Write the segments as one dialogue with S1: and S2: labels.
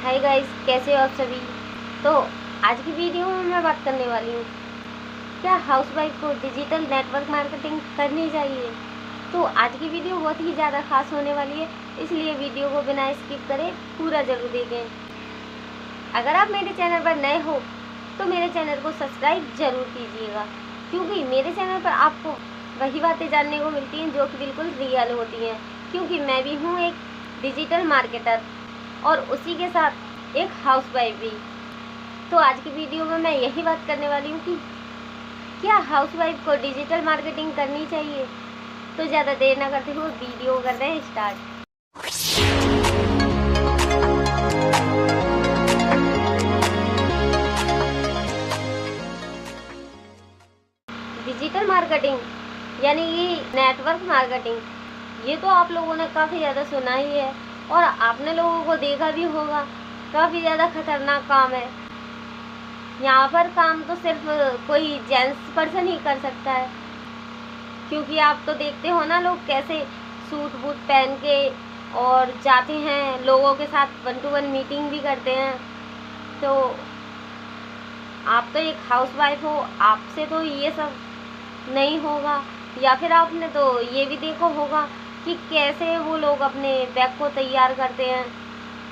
S1: Hi guys, कैसे हो आप सभी। तो आज की वीडियो में मैं बात करने वाली हूँ, क्या हाउसवाइफ को डिजिटल नेटवर्क मार्केटिंग करनी चाहिए। तो आज की वीडियो बहुत ही ज़्यादा खास होने वाली है, इसलिए वीडियो को बिना स्किप करे पूरा जरूर देखें। अगर आप मेरे चैनल पर नए हो तो मेरे चैनल को सब्सक्राइब जरूर कीजिएगा, क्योंकि मेरे चैनल पर आपको वही बातें जानने को मिलती हैं जो कि बिल्कुल रियल होती हैं। क्योंकि मैं भी हूँ एक डिजिटल मार्केटर और उसी के साथ एक हाउसवाइफ भी। तो आज की वीडियो में मैं यही बात करने वाली हूँ कि क्या हाउसवाइफ को डिजिटल मार्केटिंग करनी चाहिए। तो ज़्यादा देर ना करते हुए वीडियो करते हैं स्टार्ट। डिजिटल मार्केटिंग यानी कि नेटवर्क मार्केटिंग, ये तो आप लोगों ने काफ़ी ज़्यादा सुना ही है और आपने लोगों को देखा भी होगा। काफ़ी ज़्यादा खतरनाक काम है। यहाँ पर काम तो सिर्फ कोई जेंट्स पर्सन ही कर सकता है, क्योंकि आप तो देखते हो ना लोग कैसे सूट बूट पहन के और जाते हैं, लोगों के साथ 1 to 1 मीटिंग भी करते हैं। तो आप तो एक हाउसवाइफ हो, आपसे तो ये सब नहीं होगा। या फिर आपने तो ये भी देखा होगा कि कैसे वो लोग अपने बैग को तैयार करते हैं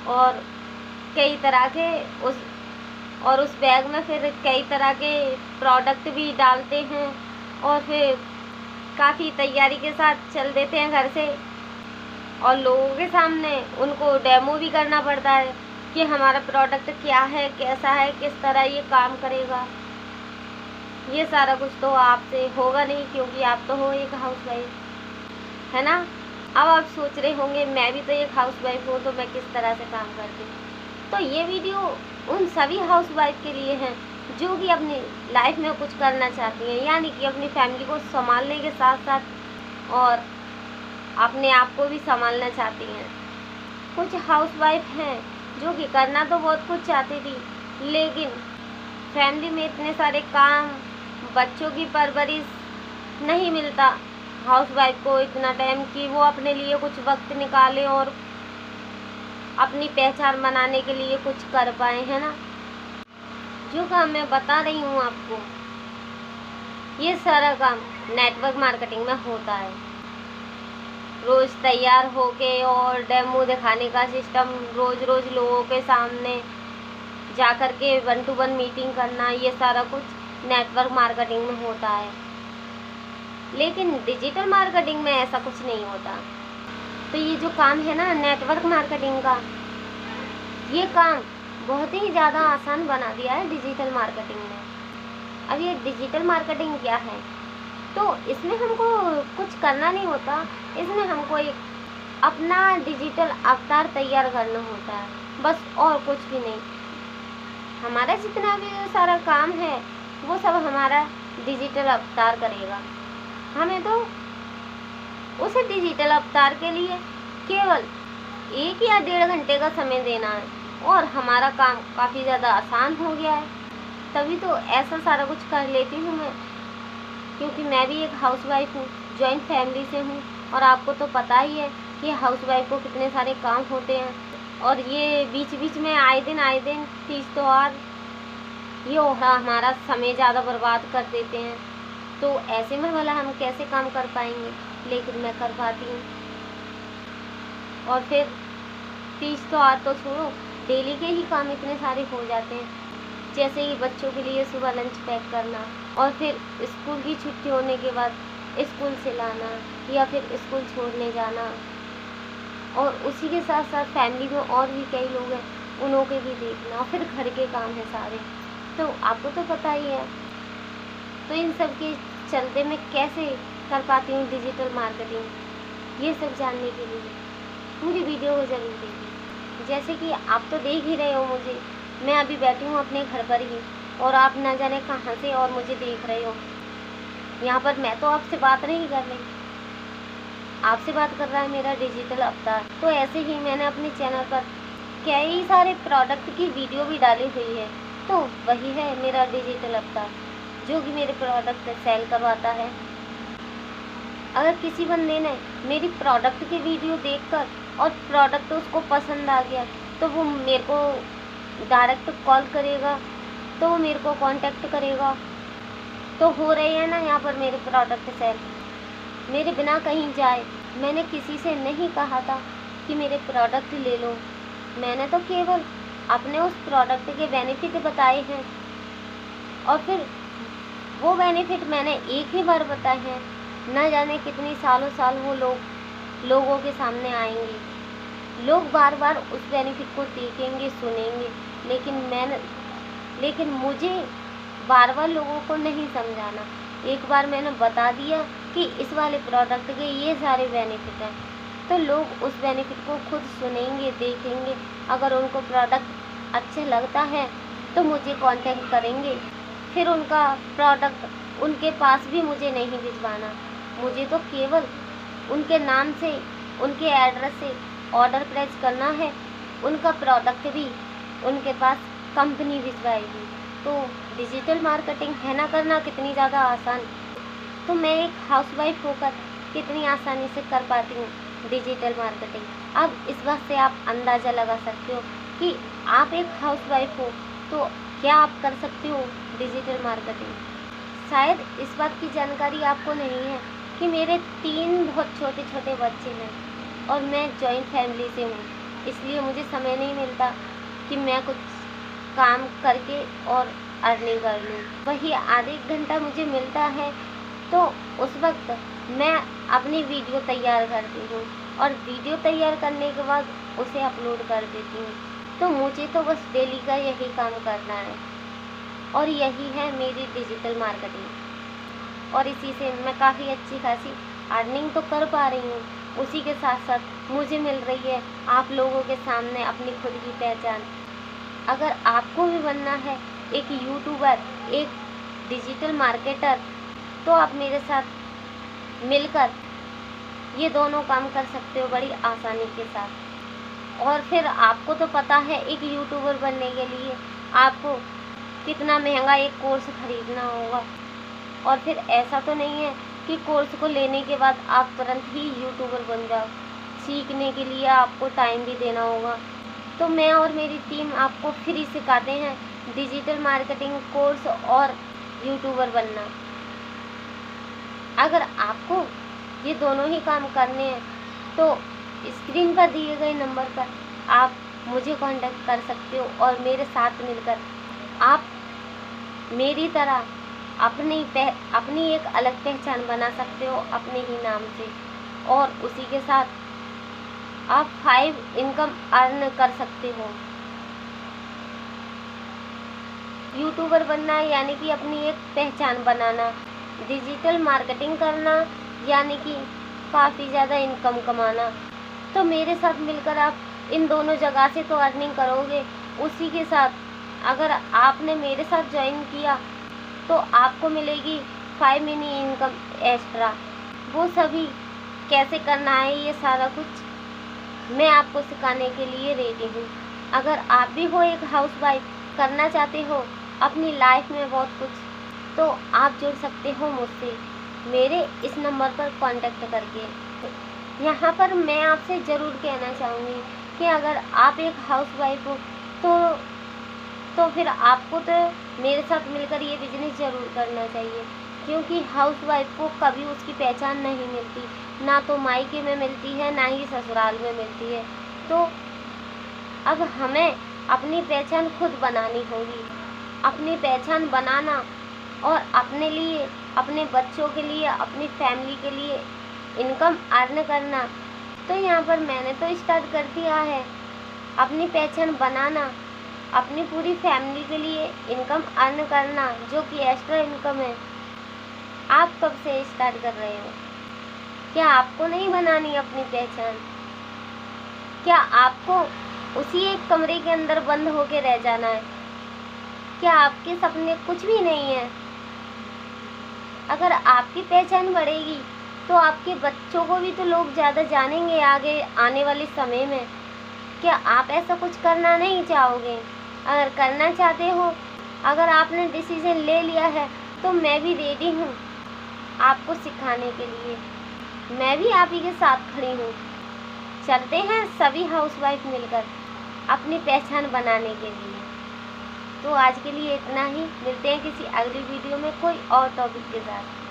S1: और कई तरह के उस बैग में फिर कई तरह के प्रोडक्ट भी डालते हैं और फिर काफ़ी तैयारी के साथ चल देते हैं घर से, और लोगों के सामने उनको डेमो भी करना पड़ता है कि हमारा प्रोडक्ट क्या है, कैसा है, किस तरह ये काम करेगा। ये सारा कुछ तो आपसे होगा नहीं, क्योंकि आप तो हो एक हाउसवाइफ, है ना। अब आप सोच रहे होंगे मैं भी तो एक हाउसवाइफ हूँ, तो मैं किस तरह से काम करती हूँ। तो ये वीडियो उन सभी हाउसवाइफ के लिए है जो कि अपनी लाइफ में कुछ करना चाहती हैं, यानी कि अपनी फैमिली को संभालने के साथ साथ और अपने आप को भी संभालना चाहती हैं। कुछ हाउसवाइफ हैं जो कि करना तो बहुत कुछ चाहती थी, लेकिन फैमिली में इतने सारे काम, बच्चों की परवरिश, नहीं मिलता हाउसवाइफ को इतना टाइम कि वो अपने लिए कुछ वक्त निकालें और अपनी पहचान बनाने के लिए कुछ कर पाए, है ना। जो काम मैं बता रही हूँ आपको, ये सारा काम नेटवर्क मार्केटिंग में होता है। रोज़ तैयार होके और डेमो दिखाने का सिस्टम, रोज़ रोज़ लोगों के सामने जा कर के 1 to 1 मीटिंग करना, ये सारा कुछ नेटवर्क मार्केटिंग में होता है। लेकिन डिजिटल मार्केटिंग में ऐसा कुछ नहीं होता। तो ये जो काम है ना नेटवर्क मार्केटिंग का, ये काम बहुत ही ज़्यादा आसान बना दिया है डिजिटल मार्केटिंग ने। अब ये डिजिटल मार्केटिंग क्या है, तो इसमें हमको कुछ करना नहीं होता। इसमें हमको एक अपना डिजिटल अवतार तैयार करना होता है, बस, और कुछ भी नहीं। हमारा जितना भी सारा काम है वो सब हमारा डिजिटल अवतार करेगा। हमें तो उस डिजिटल अवतार के लिए केवल 1 या 1.5 घंटे का समय देना है और हमारा काम काफ़ी ज़्यादा आसान हो गया है। तभी तो ऐसा सारा कुछ कर लेती हूँ मैं, क्योंकि मैं भी एक हाउसवाइफ हूँ, जॉइंट फैमिली से हूँ। और आपको तो पता ही है कि हाउसवाइफ को कितने सारे काम होते हैं, और ये बीच बीच में आए दिन तीज त्योहार ये हमारा समय ज़्यादा बर्बाद कर देते हैं। तो ऐसे में भला हम कैसे काम कर पाएंगे, लेकिन मैं कर पाती हूँ। और फिर तीज त्योहार तो छोड़ो, डेली के ही काम इतने सारे हो जाते हैं, जैसे कि बच्चों के लिए सुबह लंच पैक करना, और फिर स्कूल की छुट्टी होने के बाद स्कूल से लाना या फिर स्कूल छोड़ने जाना, और उसी के साथ साथ फैमिली में और भी कई लोग हैं, उन्हों के भी देखना, और फिर घर के काम है सारे। तो आपको तो पता ही है। तो इन सब के चलते मैं कैसे कर पाती हूँ डिजिटल मार्केटिंग, ये सब जानने के लिए पूरी वीडियो को ज़रूर देखिए। जैसे कि आप तो देख ही रहे हो मुझे, मैं अभी बैठी हूँ अपने घर पर ही, और आप न जाने कहाँ से और मुझे देख रहे हो। यहाँ पर मैं तो आपसे बात नहीं कर रही, आपसे बात कर रहा है मेरा डिजिटल अवतार। तो ऐसे ही मैंने अपने चैनल पर कई सारे प्रोडक्ट की वीडियो भी डाली हुई है, तो वही है मेरा डिजिटल अवतार जो कि मेरे प्रोडक्ट सेल करवाता है। अगर किसी बंदे ने मेरी प्रोडक्ट की वीडियो देखकर और प्रोडक्ट उसको पसंद आ गया, तो वो मेरे को डायरेक्ट कॉल करेगा, तो वो मेरे को कांटेक्ट करेगा। तो हो रही है ना यहाँ पर मेरे प्रोडक्ट सेल, मेरे बिना कहीं जाए। मैंने किसी से नहीं कहा था कि मेरे प्रोडक्ट ले लो, मैंने तो केवल अपने उस प्रोडक्ट के बेनिफिट बताए हैं, और फिर वो बेनिफिट मैंने एक ही बार बताए हैं। न जाने कितनी सालों साल वो लोगों के सामने आएंगे, लोग बार बार उस बेनिफिट को देखेंगे, सुनेंगे, लेकिन मुझे बार बार लोगों को नहीं समझाना। एक बार मैंने बता दिया कि इस वाले प्रोडक्ट के ये सारे बेनिफिट हैं, तो लोग उस बेनिफिट को खुद सुनेंगे, देखेंगे। अगर उनको प्रोडक्ट अच्छा लगता है तो मुझे कांटेक्ट करेंगे। फिर उनका प्रोडक्ट उनके पास भी मुझे नहीं भिजवाना, मुझे तो केवल उनके नाम से, उनके एड्रेस से ऑर्डर प्लेस करना है। उनका प्रोडक्ट भी उनके पास कंपनी भिजवाएगी। तो डिजिटल मार्केटिंग है ना करना कितनी ज़्यादा आसान। तो मैं एक हाउसवाइफ होकर कितनी आसानी से कर पाती हूँ डिजिटल मार्केटिंग। अब इस बात से आप अंदाज़ा लगा सकते हो कि आप एक हाउसवाइफ हो तो क्या आप कर सकते हो डिजिटल मार्केटिंग। शायद इस बात की जानकारी आपको नहीं है कि मेरे 3 बहुत छोटे छोटे बच्चे हैं और मैं जॉइंट फैमिली से हूँ, इसलिए मुझे समय नहीं मिलता कि मैं कुछ काम करके और अर्निंग कर लूँ। वही आधे एक घंटा मुझे मिलता है तो उस वक्त मैं अपनी वीडियो तैयार करती हूँ और वीडियो तैयार करने के बाद उसे अपलोड कर देती हूँ। तो मुझे तो बस डेली का यही काम करना है और यही है मेरी डिजिटल मार्केटिंग, और इसी से मैं काफ़ी अच्छी खासी अर्निंग तो कर पा रही हूँ। उसी के साथ साथ मुझे मिल रही है आप लोगों के सामने अपनी खुद की पहचान। अगर आपको भी बनना है एक यूट्यूबर, एक डिजिटल मार्केटर, तो आप मेरे साथ मिलकर ये दोनों काम कर सकते हो बड़ी आसानी के साथ। और फिर आपको तो पता है एक यूट्यूबर बनने के लिए आपको कितना महंगा एक कोर्स खरीदना होगा, और फिर ऐसा तो नहीं है कि कोर्स को लेने के बाद आप तुरंत ही यूट्यूबर बन जाओ। सीखने के लिए आपको टाइम भी देना होगा। तो मैं और मेरी टीम आपको फ्री सिखाते हैं डिजिटल मार्केटिंग कोर्स और यूट्यूबर बनना। अगर आपको ये दोनों ही काम करने हैं तो स्क्रीन पर दिए गए नंबर पर आप मुझे कांटेक्ट कर सकते हो और मेरे साथ मिलकर आप मेरी तरह अपनी एक अलग पहचान बना सकते हो अपने ही नाम से, और उसी के साथ आप 5 इनकम अर्न कर सकते हो। यूट्यूबर बनना यानी कि अपनी एक पहचान बनाना, डिजिटल मार्केटिंग करना यानी कि काफ़ी ज़्यादा इनकम कमाना। तो मेरे साथ मिलकर आप इन दोनों जगह से तो अर्निंग करोगे। उसी के साथ अगर आपने मेरे साथ ज्वाइन किया तो आपको मिलेगी 5 मिनी इनकम एक्स्ट्रा। वो सभी कैसे करना है ये सारा कुछ मैं आपको सिखाने के लिए रेडी हूँ। अगर आप भी हो एक हाउसवाइफ, करना चाहते हो अपनी लाइफ में बहुत कुछ, तो आप जुड़ सकते हो मुझसे मेरे इस नंबर पर कांटेक्ट करके। यहाँ पर मैं आपसे ज़रूर कहना चाहूँगी कि अगर आप एक हाउसवाइफ हो तो फिर आपको तो मेरे साथ मिलकर ये बिजनेस ज़रूर करना चाहिए, क्योंकि हाउसवाइफ को कभी उसकी पहचान नहीं मिलती, ना तो मायके में मिलती है ना ही ससुराल में मिलती है। तो अब हमें अपनी पहचान खुद बनानी होगी। अपनी पहचान बनाना और अपने लिए, अपने बच्चों के लिए, अपनी फैमिली के लिए इनकम अर्न करना। तो यहाँ पर मैंने तो स्टार्ट कर दिया है अपनी पहचान बनाना, अपनी पूरी फैमिली के लिए इनकम अर्न करना जो कि एक्स्ट्रा इनकम है। आप कब से स्टार्ट कर रहे हो? क्या आपको नहीं बनानी अपनी पहचान? क्या आपको उसी एक कमरे के अंदर बंद होके रह जाना है? क्या आपके सपने कुछ भी नहीं है? अगर आपकी पहचान बढ़ेगी तो आपके बच्चों को भी तो लोग ज़्यादा जानेंगे आगे आने वाले समय में। क्या आप ऐसा कुछ करना नहीं चाहोगे? अगर करना चाहते हो, अगर आपने डिसीजन ले लिया है, तो मैं भी रेडी हूँ आपको सिखाने के लिए। मैं भी आप ही के साथ खड़ी हूँ। चलते हैं सभी हाउसवाइफ मिलकर अपनी पहचान बनाने के लिए। तो आज के लिए इतना ही, मिलते हैं किसी अगली वीडियो में कोई और टॉपिक के साथ।